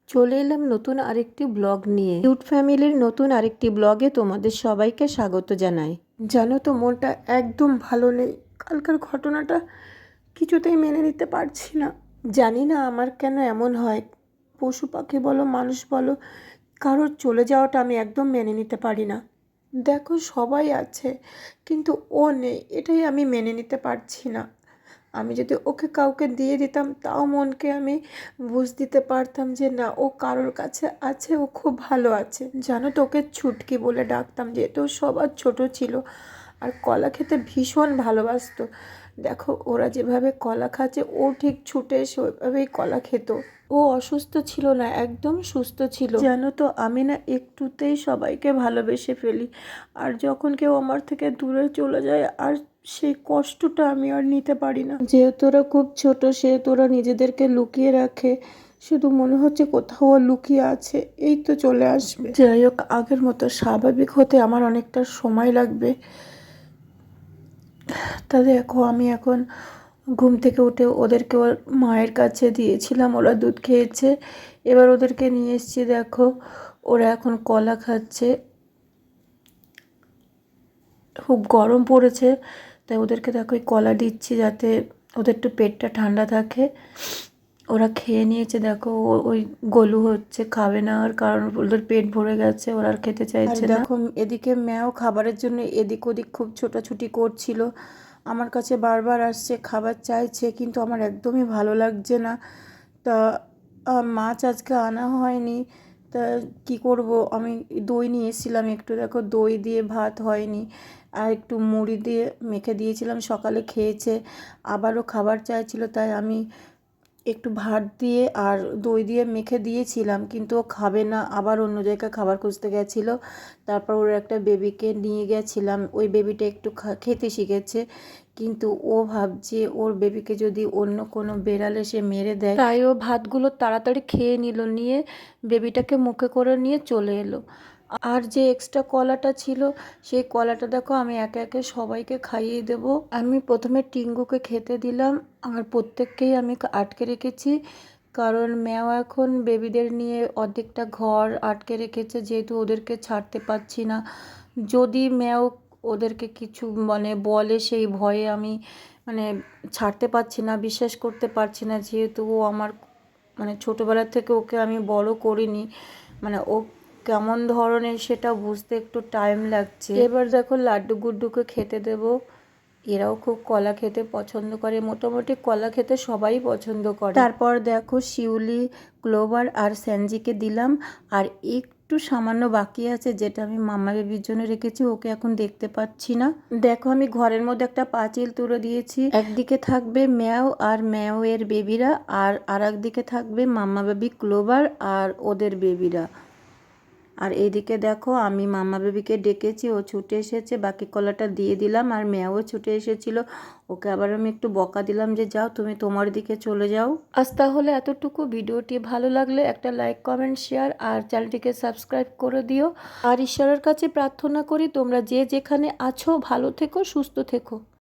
চলে এলাম নতুন আরেকটি ব্লগ নিয়ে। কিউট ফ্যামিলির নতুন আরেকটি ব্লগে তোমাদের সবাইকে স্বাগত জানাই। জানো তো, মনটা একদম ভালো নেই। কালকের ঘটনাটা কিছুতেই মেনে নিতে পারছি না। জানি না আমার কেন এমন হয়। পশু পাখি বলো, মানুষ বলো, কারোর চলে যাওয়াটা আমি একদম মেনে নিতে পারি না। দেখো, সবাই আছে কিন্তু ও নেই, এটাই আমি মেনে নিতে পারছি না। আমি যদি ওকে কাউকে দিয়ে দিতাম তাও মনকে আমি বুঝ দিতে পারতাম যে না, ও কারোর কাছে আছে, ও খুব ভালো আছে। জানো তো, ওকে ছুটকি বলে ডাকতাম, যেহেতু ও সবার ছোট ছিল আর কলা খেতে ভীষণ ভালোবাসতো। দেখো, ওরা যেভাবে কলা খাচ্ছে ও ঠিক ছুটে এসে ওইভাবেই কলা খেত। ও অসুস্থ ছিল না, একদম সুস্থ ছিল। জানো তো, আমি না একটুতেই সবাইকে ভালোবেসে ফেলি। আর যখন কেউ আমার থেকে দূরে চলে যায়, আর সেই কষ্টটা আমি আর নিতে পারি না। যেহেতু ওরা খুব ছোট, সেহেতু ওরা নিজেদেরকে লুকিয়ে রাখে। শুধু মনে হচ্ছে কোথাও লুকিয়ে আছে, এই তো চলে আসবে। যাই হোক, আগের মতো স্বাভাবিক হতে আমার অনেকটা সময় লাগবে। তা দেখো, আমি এখন ঘুম থেকে উঠে ওদেরকে ওর মায়ের কাছে দিয়েছিলাম, ওরা দুধ খেয়েছে। এবার ওদেরকে নিয়ে এসেছি। দেখো, ওরা এখন কলা খাচ্ছে। খুব গরম পড়েছে, তাই ওদেরকে দেখো এই কলা দিচ্ছি যাতে ওদের একটু পেটটা ঠান্ডা থাকে। ওরা খেয়ে নিয়েছে। দেখো, ওই গলু হচ্ছে, খাবে না, আর কারণ ওদের পেট ভরে গেছে, ওরা আর খেতে চাইছে না। দেখো, এদিকে ম্যাও খাবারের জন্য এদিক ওদিক খুব ছোটাছুটি করছিল। আমার কাছে বারবার আসছে, খাবার চাইছে, কিন্তু আমার একদমই ভালো লাগছে না। তা মাছ আজকে আনা হয়নি। তা কি করব, আমি দই নিয়ে এসেছিলাম একটু। দেখো, দই দিয়ে ভাত হয়নি, আর একটু মুড়ি দিয়ে মেখে দিয়েছিলাম, সকালে খেয়েছে। আবারও খাবার চাইছিল, তাই আমি একটু ভাত দিয়ে আর দই দিয়ে মেখে দিয়েছিলাম, কিন্তু ও খাবে না, আবার অন্য জায়গায় খাবার খুঁজতে গেছিলো। তারপর ওর একটা বেবিকে নিয়ে গেছিলাম, ওই বেবিটা একটু খেতে শিখেছে, কিন্তু ও ভাবছে ওর বেবিকে যদি অন্য কোনো বেড়াল এসে মেরে দেয়, তাই ও ভাতগুলো তাড়াতাড়ি খেয়ে নিল, নিয়ে বেবিটাকে মুখে করে নিয়ে চলে এলো। আর যে এক্সট্রা কলাটা ছিল, সেই কলাটা দেখো আমি একে একে সবাইকে খাইয়ে দেব। আমি প্রথমে টিঙ্গুকে খেতে দিলাম, আর প্রত্যেককেই আমি আটকে রেখেছি, কারণ ম্যাও এখন বেবিদের নিয়ে অর্ধেকটা ঘর আটকে রেখেছে, যেহেতু ওদেরকে ছাড়তে পারছি না। যদি ম্যাও ওদেরকে কিছু বলে, সেই ভয়ে আমি ছাড়তে পারছি না, বিশ্বাস করতে পারছি না, যেহেতু ও আমার ছোটোবেলা থেকে ওকে আমি বড় করিনি। ও কেমন ধরনের সেটা বুঝতে একটু টাইম লাগছে। এবার দেখো, লাড্ডু গুড্ডুকে খেতে দেব। এরাও খুব কলা খেতে পছন্দ করে, মোটামুটি কলা খেতে সবাই পছন্দ করে। তারপর দেখো, শিউলি, ক্লোভার আর স্যানজিকে দিলাম। আর একটু সামান্য বাকি আছে, যেটা আমি মাম্মা বেবির জন্য রেখেছি, ওকে এখন দেখতে পাচ্ছি না। দেখো, আমি ঘরের মধ্যে একটা পাঁচিল তুলে দিয়েছি। একদিকে থাকবে ম্যাও আর ম্যাও এর বেবিরা, আর আরেকদিকে থাকবে মাম্মা বেবি, ক্লোভার আর ওদের বেবিরা। আর এইদিকে দেখো, আমি মাম্মা বেবিকে ডেকেছি, ও ছুটে এসেছে, বাকি কলাটা দিয়ে দিলাম। আর ম্যাও ছুটে এসেছিল, ওকে আবার আমি একটু বকা দিলাম যে যাও, তুমি তোমার দিকে চলে যাও। আজ তাহলে এতটুকু। ভিডিওটি ভালো লাগলে একটা লাইক, কমেন্ট, শেয়ার আর চ্যানেলটিকে সাবস্ক্রাইব করে দিও। আর ঈশ্বরের কাছে প্রার্থনা করি তোমরা যে যেখানে আছো ভালো থেকো, সুস্থ থেকো।